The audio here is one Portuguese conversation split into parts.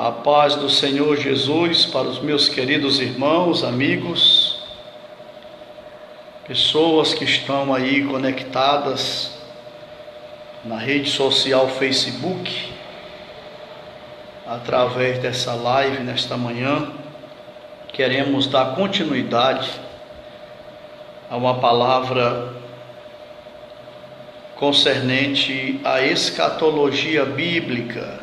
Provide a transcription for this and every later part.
A paz do Senhor Jesus para os meus queridos irmãos, amigos, pessoas que estão aí conectadas na rede social Facebook, através dessa live nesta manhã. Queremos dar continuidade a uma palavra concernente à escatologia bíblica.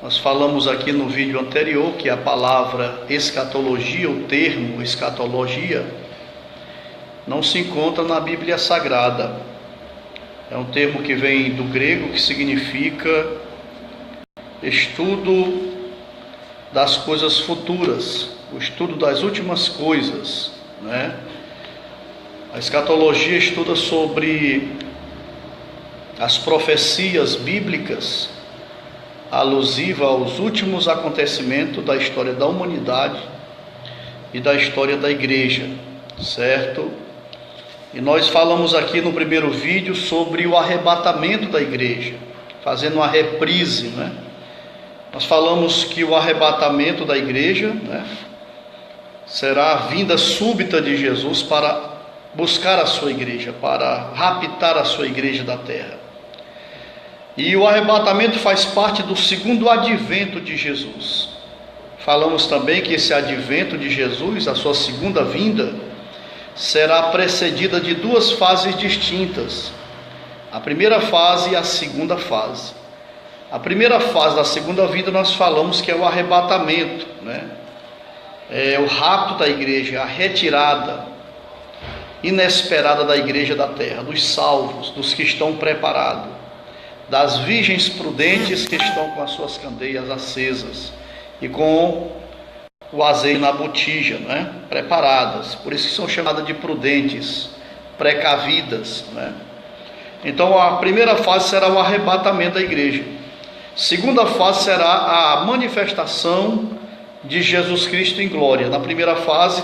Nós falamos aqui no vídeo anterior que a palavra escatologia, o termo escatologia, não se encontra na Bíblia Sagrada. É um termo que vem do grego, que significa estudo das coisas futuras, o estudo das últimas coisas, né? A escatologia estuda sobre as profecias bíblicas alusiva aos últimos acontecimentos da história da humanidade e da história da igreja, certo? E nós falamos aqui no primeiro vídeo sobre o arrebatamento da igreja, fazendo uma reprise, né? Nós falamos que o arrebatamento da igreja, né, será a vinda súbita de Jesus para buscar a sua igreja, para raptar a sua igreja da terra. E o arrebatamento faz parte do segundo advento de Jesus. Falamos também que esse advento de Jesus, a sua segunda vinda, será precedida de duas fases distintas. A primeira fase e a segunda fase. A primeira fase da segunda vinda nós falamos que é o arrebatamento, né? É o rapto da igreja, a retirada inesperada da igreja da terra, dos salvos, dos que estão preparados, das virgens prudentes que estão com as suas candeias acesas e com o azeite na botija, né? Preparadas, por isso que são chamadas de prudentes, precavidas, né? Então a primeira fase será o arrebatamento da igreja. Segunda fase será a manifestação de Jesus Cristo em glória. Na primeira fase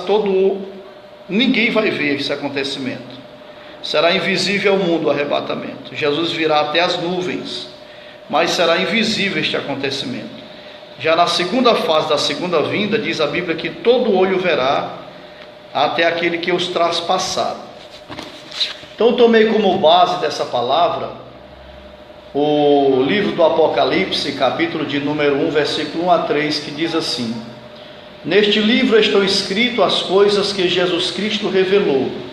ninguém vai ver esse acontecimento. Será invisível ao mundo o arrebatamento. Jesus virá até as nuvens, mas será invisível este acontecimento. Já na segunda fase da segunda vinda, diz a Bíblia que todo olho verá, até aquele que os traz passado. Então tomei como base dessa palavra o livro do Apocalipse, capítulo de número 1, versículo 1 a 3, que diz assim: Neste livro estão escritas as coisas que Jesus Cristo revelou.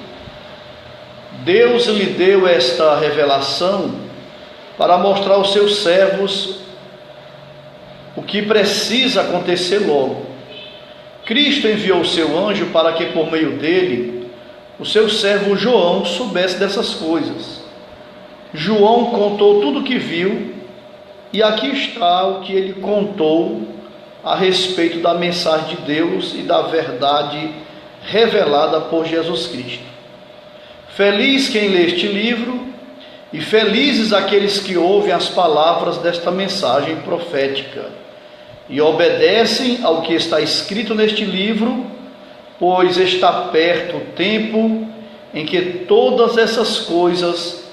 Deus lhe deu esta revelação para mostrar aos seus servos o que precisa acontecer logo. Cristo enviou o seu anjo para que por meio dele o seu servo João soubesse dessas coisas. João contou tudo o que viu, e aqui está o que ele contou a respeito da mensagem de Deus e da verdade revelada por Jesus Cristo. Feliz quem lê este livro, e felizes aqueles que ouvem as palavras desta mensagem profética e obedecem ao que está escrito neste livro, pois está perto o tempo em que todas essas coisas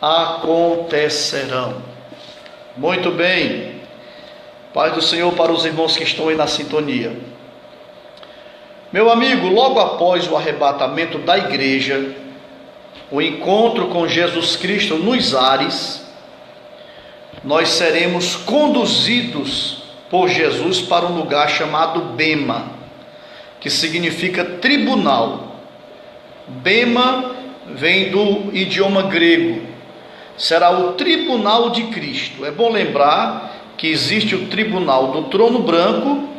acontecerão. Muito bem. Paz do Senhor para os irmãos que estão aí na sintonia. Meu amigo, logo após o arrebatamento da igreja, o encontro com Jesus Cristo nos ares, nós seremos conduzidos por Jesus para um lugar chamado Bema, que significa tribunal. Bema vem do idioma grego, será o tribunal de Cristo. É bom lembrar que existe o tribunal do trono branco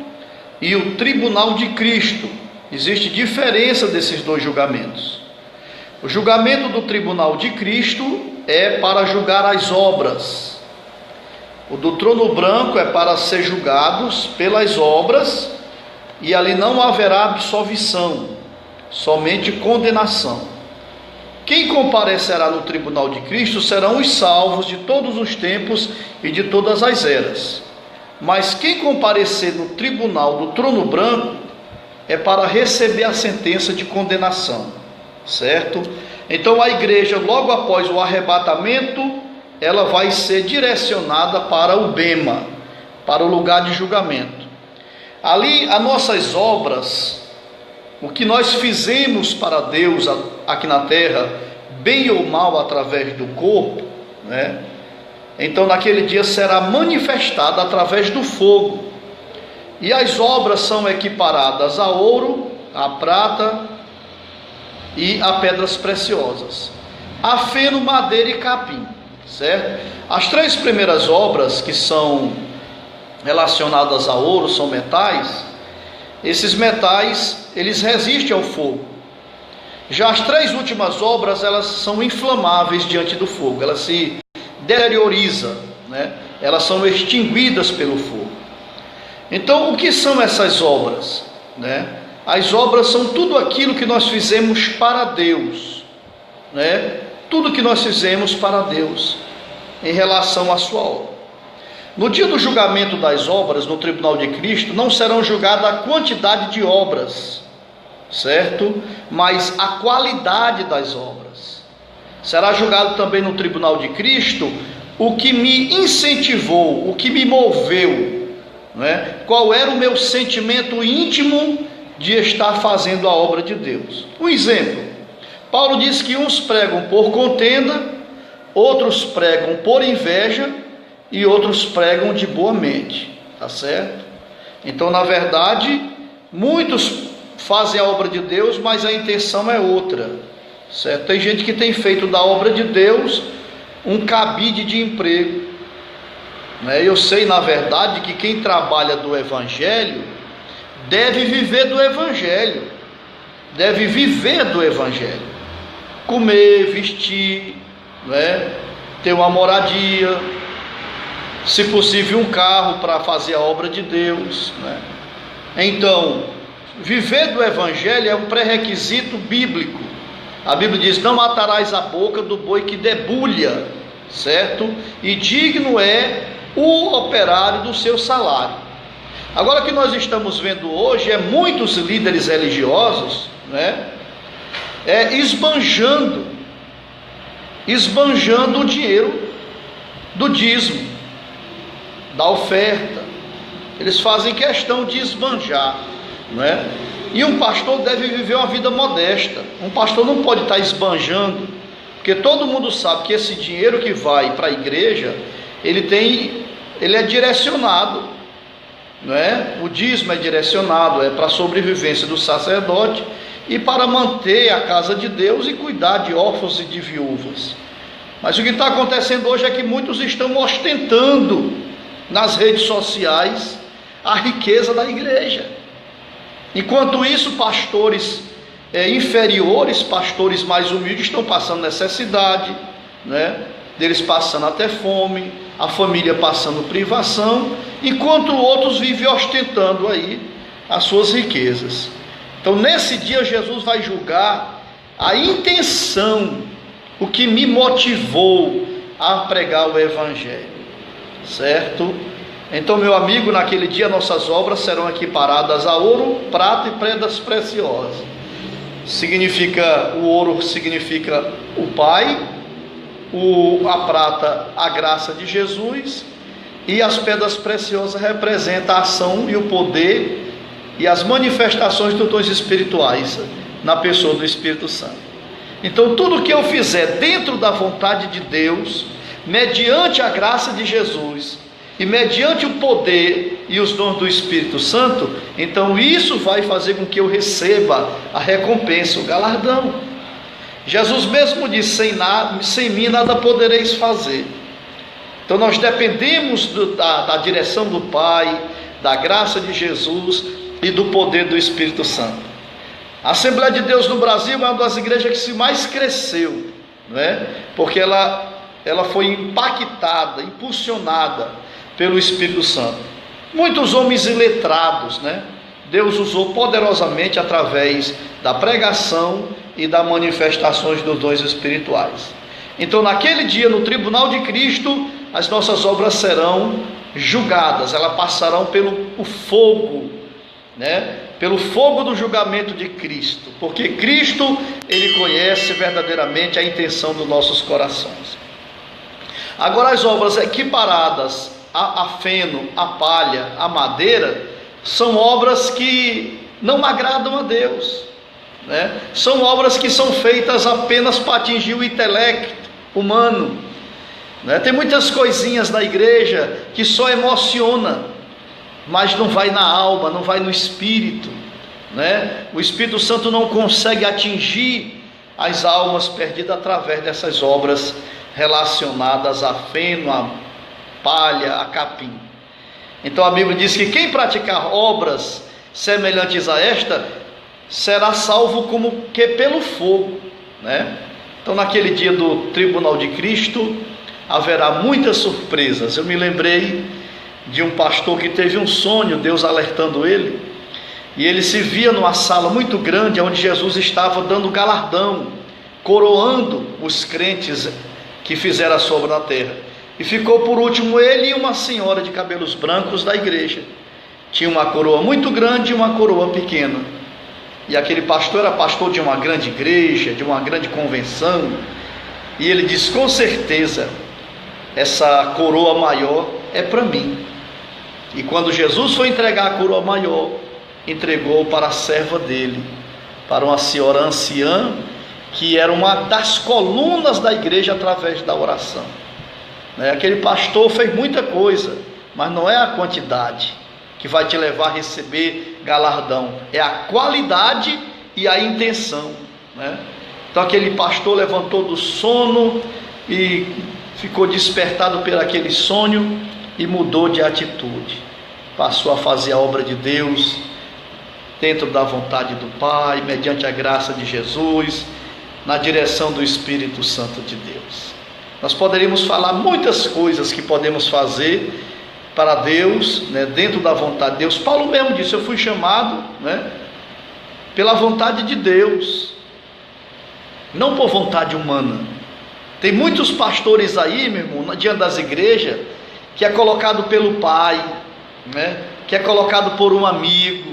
e o tribunal de Cristo. Existe diferença desses dois julgamentos. O julgamento do tribunal de Cristo é para julgar as obras. O do trono branco é para ser julgados pelas obras, e ali não haverá absolvição, somente condenação. Quem comparecerá no tribunal de Cristo serão os salvos de todos os tempos e de todas as eras. Mas quem comparecer no tribunal do trono branco é para receber a sentença de condenação. Certo? Então a igreja, logo após o arrebatamento, ela vai ser direcionada para o Bema, para o lugar de julgamento. Ali, as nossas obras, o que nós fizemos para Deus aqui na terra, bem ou mal através do corpo, né? Então naquele dia será manifestada através do fogo. E as obras são equiparadas a ouro, a prata e a pedras preciosas, a feno, madeira e capim, certo? As três primeiras obras que são relacionadas a ouro são metais. Esses metais, eles resistem ao fogo. Já as três últimas obras, elas são inflamáveis diante do fogo, elas se deteriorizam, né? Elas são extinguidas pelo fogo. Então, o que são essas obras, né? As obras são tudo aquilo que nós fizemos para Deus, né? Tudo que nós fizemos para Deus em relação à sua obra. No dia do julgamento das obras, no tribunal de Cristo, não serão julgadas a quantidade de obras, certo? Mas a qualidade das obras. Será julgado também no tribunal de Cristo o que me incentivou, o que me moveu, né? Qual era o meu sentimento íntimo de estar fazendo a obra de Deus. Um exemplo, Paulo diz que uns pregam por contenda, outros pregam por inveja e outros pregam de boa mente, tá certo? Então, na verdade, muitos fazem a obra de Deus, mas a intenção é outra, certo? Tem gente que tem feito da obra de Deus um cabide de emprego, né? Eu sei, na verdade, que quem trabalha do Evangelho deve viver do Evangelho, deve viver do Evangelho, comer, vestir, né? Ter uma moradia, se possível um carro para fazer a obra de Deus, né? Então, viver do Evangelho é um pré-requisito bíblico. A Bíblia diz: não matarás a boca do boi que debulha, certo? E digno é o operário do seu salário. Agora, o que nós estamos vendo hoje é muitos líderes religiosos, né? Esbanjando o dinheiro do dízimo, da oferta. Eles fazem questão de esbanjar, né? E um pastor deve viver uma vida modesta. Um pastor não pode estar esbanjando, porque todo mundo sabe que esse dinheiro que vai para a igreja, ele é direcionado, né? O dízimo é direcionado, é para a sobrevivência do sacerdote e para manter a casa de Deus e cuidar de órfãos e de viúvas. Mas o que está acontecendo hoje é que muitos estão ostentando nas redes sociais a riqueza da igreja. Enquanto isso, pastores inferiores, pastores mais humildes estão passando necessidade, né? Deles passando até fome, a família passando privação, enquanto outros vivem ostentando aí as suas riquezas. Então, nesse dia, Jesus vai julgar a intenção, o que me motivou a pregar o Evangelho, certo? Então, meu amigo, naquele dia nossas obras serão equiparadas a ouro, prata e pedras preciosas. O ouro significa o Pai, a prata a graça de Jesus, e as pedras preciosas representam a ação e o poder e as manifestações dos dons espirituais na pessoa do Espírito Santo. Então, tudo que eu fizer dentro da vontade de Deus, mediante a graça de Jesus e mediante o poder e os dons do Espírito Santo, então isso vai fazer com que eu receba a recompensa, o galardão. Jesus mesmo disse: sem mim nada podereis fazer. Então nós dependemos da direção do Pai, da graça de Jesus e do poder do Espírito Santo. A Assembleia de Deus no Brasil é uma das igrejas que mais cresceu, né? Porque ela foi impactada, impulsionada pelo Espírito Santo. Muitos homens iletrados, né? Deus usou poderosamente através da pregação e das manifestações dos dons espirituais. Então, naquele dia, no tribunal de Cristo, as nossas obras serão julgadas, elas passarão pelo fogo, né? Pelo fogo do julgamento de Cristo, porque Cristo, Ele conhece verdadeiramente a intenção dos nossos corações. Agora, as obras equiparadas a feno, a palha, a madeira, são obras que não agradam a Deus, né? São obras que são feitas apenas para atingir o intelecto humano, né? Tem muitas coisinhas na igreja que só emociona, mas não vai na alma, não vai no espírito, né? O Espírito Santo não consegue atingir as almas perdidas através dessas obras relacionadas a feno, a palha, a capim. Então a Bíblia diz que quem praticar obras semelhantes a esta será salvo como que pelo fogo, né? Então naquele dia do tribunal de Cristo haverá muitas surpresas. Eu me lembrei de um pastor que teve um sonho, Deus alertando ele, e ele se via numa sala muito grande onde Jesus estava dando galardão, coroando os crentes que fizeram a sua obra na terra. E ficou por último ele e uma senhora de cabelos brancos da igreja. Tinha uma coroa muito grande e uma coroa pequena. E aquele pastor era pastor de uma grande igreja, de uma grande convenção. E ele disse: com certeza, essa coroa maior é para mim. E quando Jesus foi entregar a coroa maior, entregou para a serva dele, para uma senhora anciã, que era uma das colunas da igreja através da oração. Aquele pastor fez muita coisa, mas não é a quantidade que vai te levar a receber galardão, é a qualidade e a intenção, né? Então aquele pastor levantou do sono e ficou despertado por aquele sonho e mudou de atitude, passou a fazer a obra de Deus dentro da vontade do Pai, mediante a graça de Jesus, na direção do Espírito Santo de Deus. Nós poderíamos falar muitas coisas que podemos fazer para Deus, né, dentro da vontade de Deus. Paulo mesmo disse: eu fui chamado, né, pela vontade de Deus, não por vontade humana. Tem muitos pastores aí, meu irmão, diante das igrejas, que é colocado pelo pai, né, que é colocado por um amigo,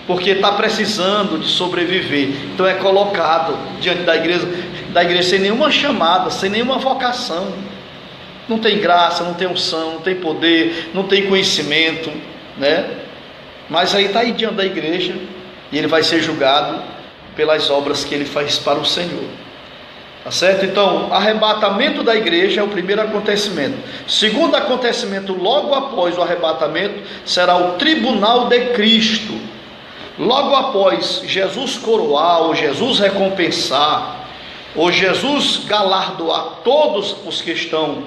porque está precisando de sobreviver. Então é colocado diante da igreja sem nenhuma chamada, sem nenhuma vocação. Não tem graça, não tem unção, não tem poder, não tem conhecimento, né? Mas aí está aí diante da igreja e ele vai ser julgado pelas obras que ele faz para o Senhor. Tá certo? Então, arrebatamento da igreja é o primeiro acontecimento. Segundo acontecimento, logo após o arrebatamento, será o tribunal de Cristo. Logo após Jesus coroar, ou Jesus recompensar, ou Jesus galardoar todos os que estão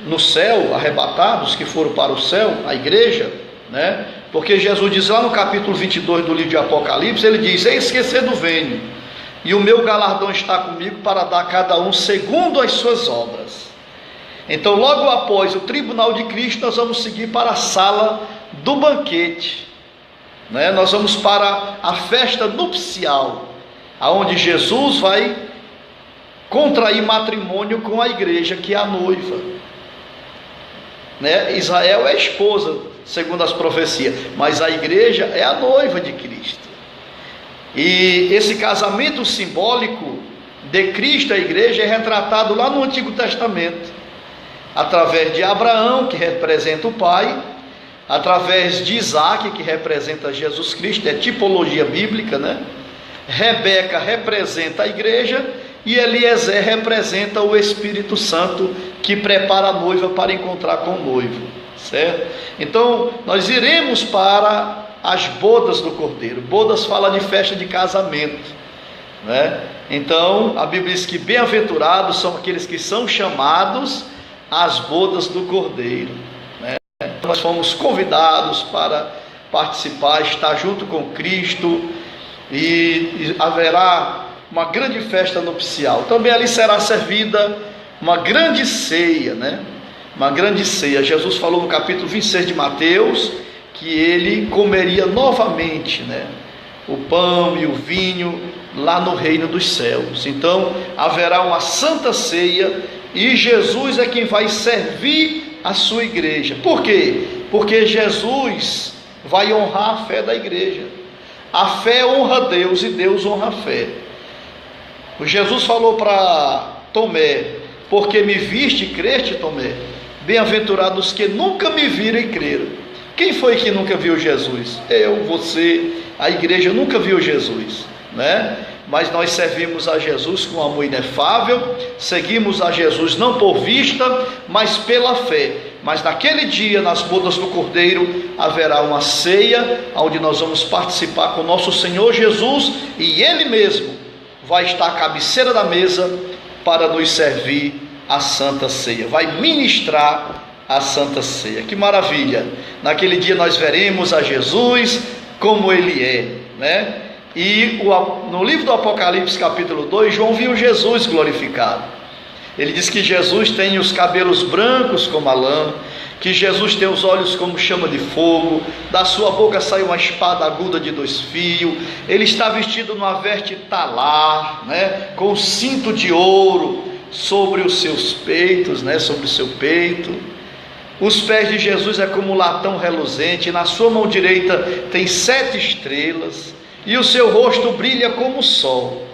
no céu, arrebatados, que foram para o céu, a igreja, né? Porque Jesus diz lá no capítulo 22 do livro de Apocalipse, ele diz: eis que cedo venho, e o meu galardão está comigo para dar a cada um segundo as suas obras. Então logo após o tribunal de Cristo, nós vamos seguir para a sala do banquete, né? Nós vamos para a festa nupcial, aonde Jesus vai contrair matrimônio com a igreja, que é a noiva, né? Israel é a esposa, segundo as profecias, mas a igreja é a noiva de Cristo. E esse casamento simbólico de Cristo, a igreja, é retratado lá no Antigo Testamento, através de Abraão, que representa o pai, através de Isaac, que representa Jesus Cristo, é tipologia bíblica, né? Rebeca representa a igreja, e Eliezer representa o Espírito Santo, que prepara a noiva para encontrar com o noivo, certo? Então nós iremos para as bodas do Cordeiro. Bodas fala de festa de casamento, né? Então a Bíblia diz que bem-aventurados são aqueles que são chamados às bodas do Cordeiro, né? Nós fomos convidados para participar, estar junto com Cristo, e haverá uma grande festa nupcial. Também ali será servida uma grande ceia, né? Uma grande ceia. Jesus falou no capítulo 26 de Mateus que ele comeria novamente, né, o pão e o vinho lá no reino dos céus. Então haverá uma santa ceia e Jesus é quem vai servir a sua igreja. Por quê? Porque Jesus vai honrar a fé da igreja. A fé honra Deus e Deus honra a fé. Jesus falou para Tomé: porque me viste e creste, Tomé? Bem-aventurados que nunca me viram e creram. Quem foi que nunca viu Jesus? Eu, você, a igreja nunca viu Jesus, né? Mas nós servimos a Jesus com amor inefável, seguimos a Jesus não por vista, mas pela fé. Mas naquele dia, nas bodas do Cordeiro, haverá uma ceia, onde nós vamos participar com o nosso Senhor Jesus, e Ele mesmo vai estar à cabeceira da mesa para nos servir a Santa Ceia, vai ministrar a Santa Ceia. Que maravilha! Naquele dia nós veremos a Jesus como Ele é, né? E no livro do Apocalipse capítulo 2, João viu Jesus glorificado. Ele diz que Jesus tem os cabelos brancos como a lã, que Jesus tem os olhos como chama de fogo, da sua boca sai uma espada aguda de 2 fios, ele está vestido numa veste talar, né, com um cinto de ouro sobre os seus peitos, né, sobre o seu peito. Os pés de Jesus é como latão reluzente, na sua mão direita tem 7 estrelas, e o seu rosto brilha como o sol.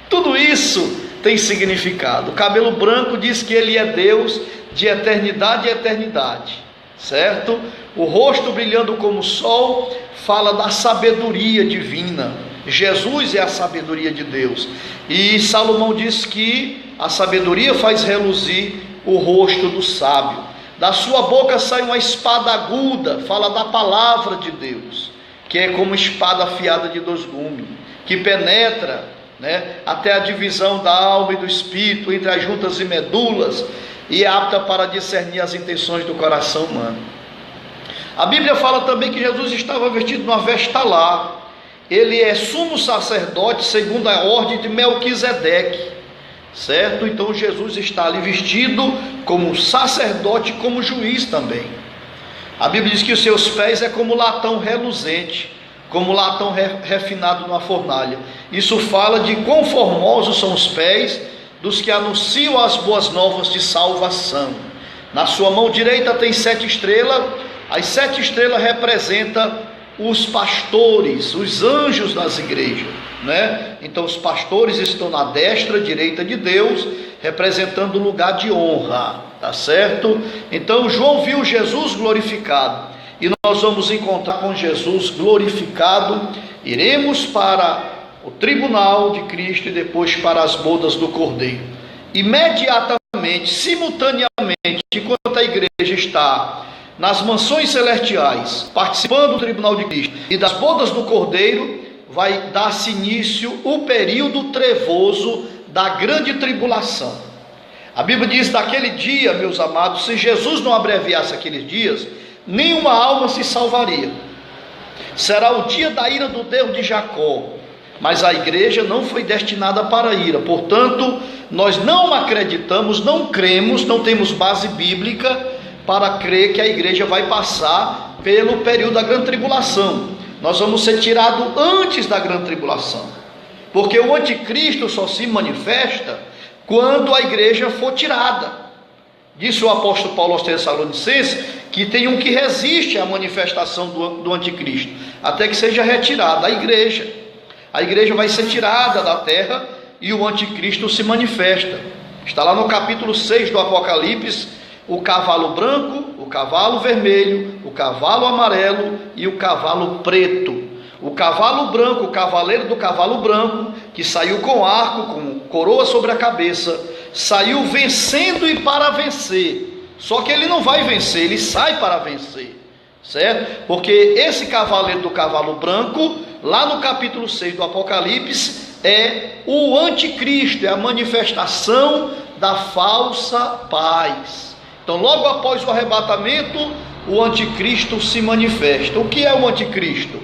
Tudo isso tem significado. O cabelo branco diz que ele é Deus de eternidade e eternidade, certo? O rosto brilhando como o sol fala da sabedoria divina. Jesus é a sabedoria de Deus. E Salomão diz que a sabedoria faz reluzir o rosto do sábio. Da sua boca sai uma espada aguda, fala da palavra de Deus, que é como espada afiada de 2 gumes, que penetra, né, até a divisão da alma e do espírito, entre as juntas e medulas, e é apta para discernir as intenções do coração humano. A Bíblia fala também que Jesus estava vestido numa veste talar. Ele é sumo sacerdote segundo a ordem de Melquisedeque, certo? Então Jesus está ali vestido como sacerdote, como juiz também. A Bíblia diz que os seus pés é como latão reluzente, como latão refinado numa fornalha. Isso fala de quão formosos são os pés dos que anunciam as boas novas de salvação. Na sua mão direita tem 7 estrelas. As 7 estrelas representam os pastores, os anjos das igrejas, né? Então os pastores estão na destra, direita de Deus, representando o lugar de honra, tá certo? Então João viu Jesus glorificado, e nós vamos encontrar com Jesus glorificado. Iremos para o tribunal de Cristo e depois para as bodas do Cordeiro. Imediatamente, simultaneamente, enquanto a igreja está nas mansões celestiais, participando do tribunal de Cristo e das bodas do Cordeiro, vai dar-se início o período trevoso da grande tribulação. A Bíblia diz: naquele dia, meus amados, se Jesus não abreviasse aqueles dias, nenhuma alma se salvaria. Será o dia da ira do Deus de Jacó, mas a igreja não foi destinada para a ira. Portanto, nós não acreditamos, não cremos, não temos base bíblica para crer que a igreja vai passar pelo período da grande tribulação. Nós vamos ser tirados antes da grande tribulação, porque o anticristo só se manifesta quando a igreja for tirada. Disse o apóstolo Paulo aos Tessalonicenses que tem um que resiste à manifestação do anticristo, até que seja retirada a igreja. A igreja vai ser tirada da terra e o anticristo se manifesta. Está lá no capítulo 6 do Apocalipse, o cavalo branco, o cavalo vermelho, o cavalo amarelo e o cavalo preto. O cavalo branco, o cavaleiro do cavalo branco, que saiu com arco, com coroa sobre a cabeça, saiu vencendo e para vencer. Só que ele não vai vencer, ele sai para vencer, certo? Porque esse cavaleiro do cavalo branco, lá no capítulo 6 do Apocalipse, é o anticristo, é a manifestação da falsa paz. Então, logo após o arrebatamento, o anticristo se manifesta. O que é o anticristo?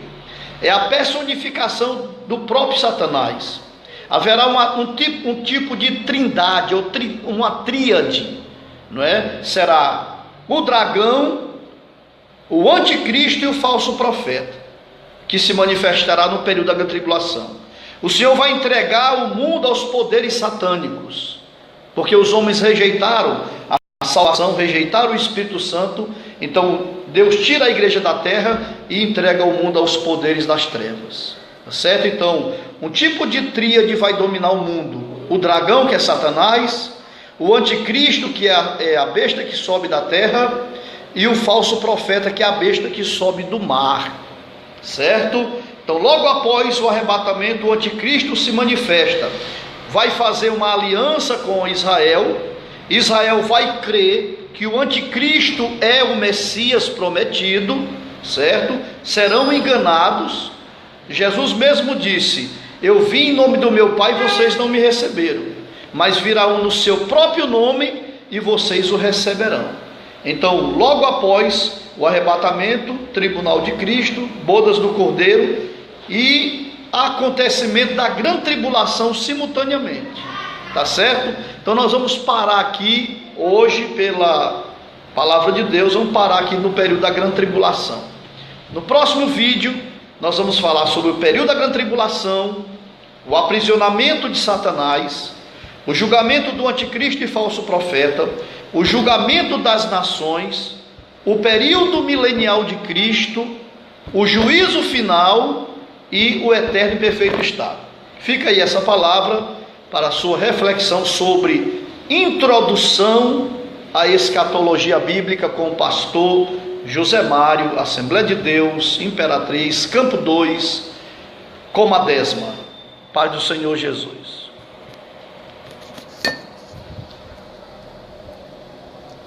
É a personificação do próprio Satanás. Haverá um tipo de trindade, ou uma tríade, não é? Será o dragão, o anticristo e o falso profeta, que se manifestará no período da grande tribulação. O Senhor vai entregar o mundo aos poderes satânicos, porque os homens rejeitaram a salvação, rejeitaram o Espírito Santo. Então Deus tira a igreja da terra e entrega o mundo aos poderes das trevas, tá certo? Então um tipo de tríade vai dominar o mundo: o dragão, que é Satanás, o anticristo, que é a besta que sobe da terra, e o falso profeta, que é a besta que sobe do mar, certo? Então, logo após o arrebatamento, o anticristo se manifesta, vai fazer uma aliança com Israel. Israel vai crer que o anticristo é o Messias prometido, certo? Serão enganados. Jesus mesmo disse: eu vim em nome do meu Pai e vocês não me receberam, mas virá um no seu próprio nome e vocês o receberão. Então, logo após o arrebatamento, tribunal de Cristo, bodas do Cordeiro e acontecimento da grande tribulação simultaneamente, tá certo? Então nós vamos parar aqui hoje, pela palavra de Deus, vamos parar aqui no período da grande tribulação. No próximo vídeo nós vamos falar sobre o período da grande tribulação, o aprisionamento de Satanás, o julgamento do anticristo e falso profeta, o julgamento das nações, o período milenial de Cristo, o juízo final e o eterno e perfeito estado. Fica aí essa palavra para a sua reflexão sobre introdução à escatologia bíblica com o pastor José Mário, Assembleia de Deus, Imperatriz, Campo 2, Comadésima. Paz do Senhor Jesus.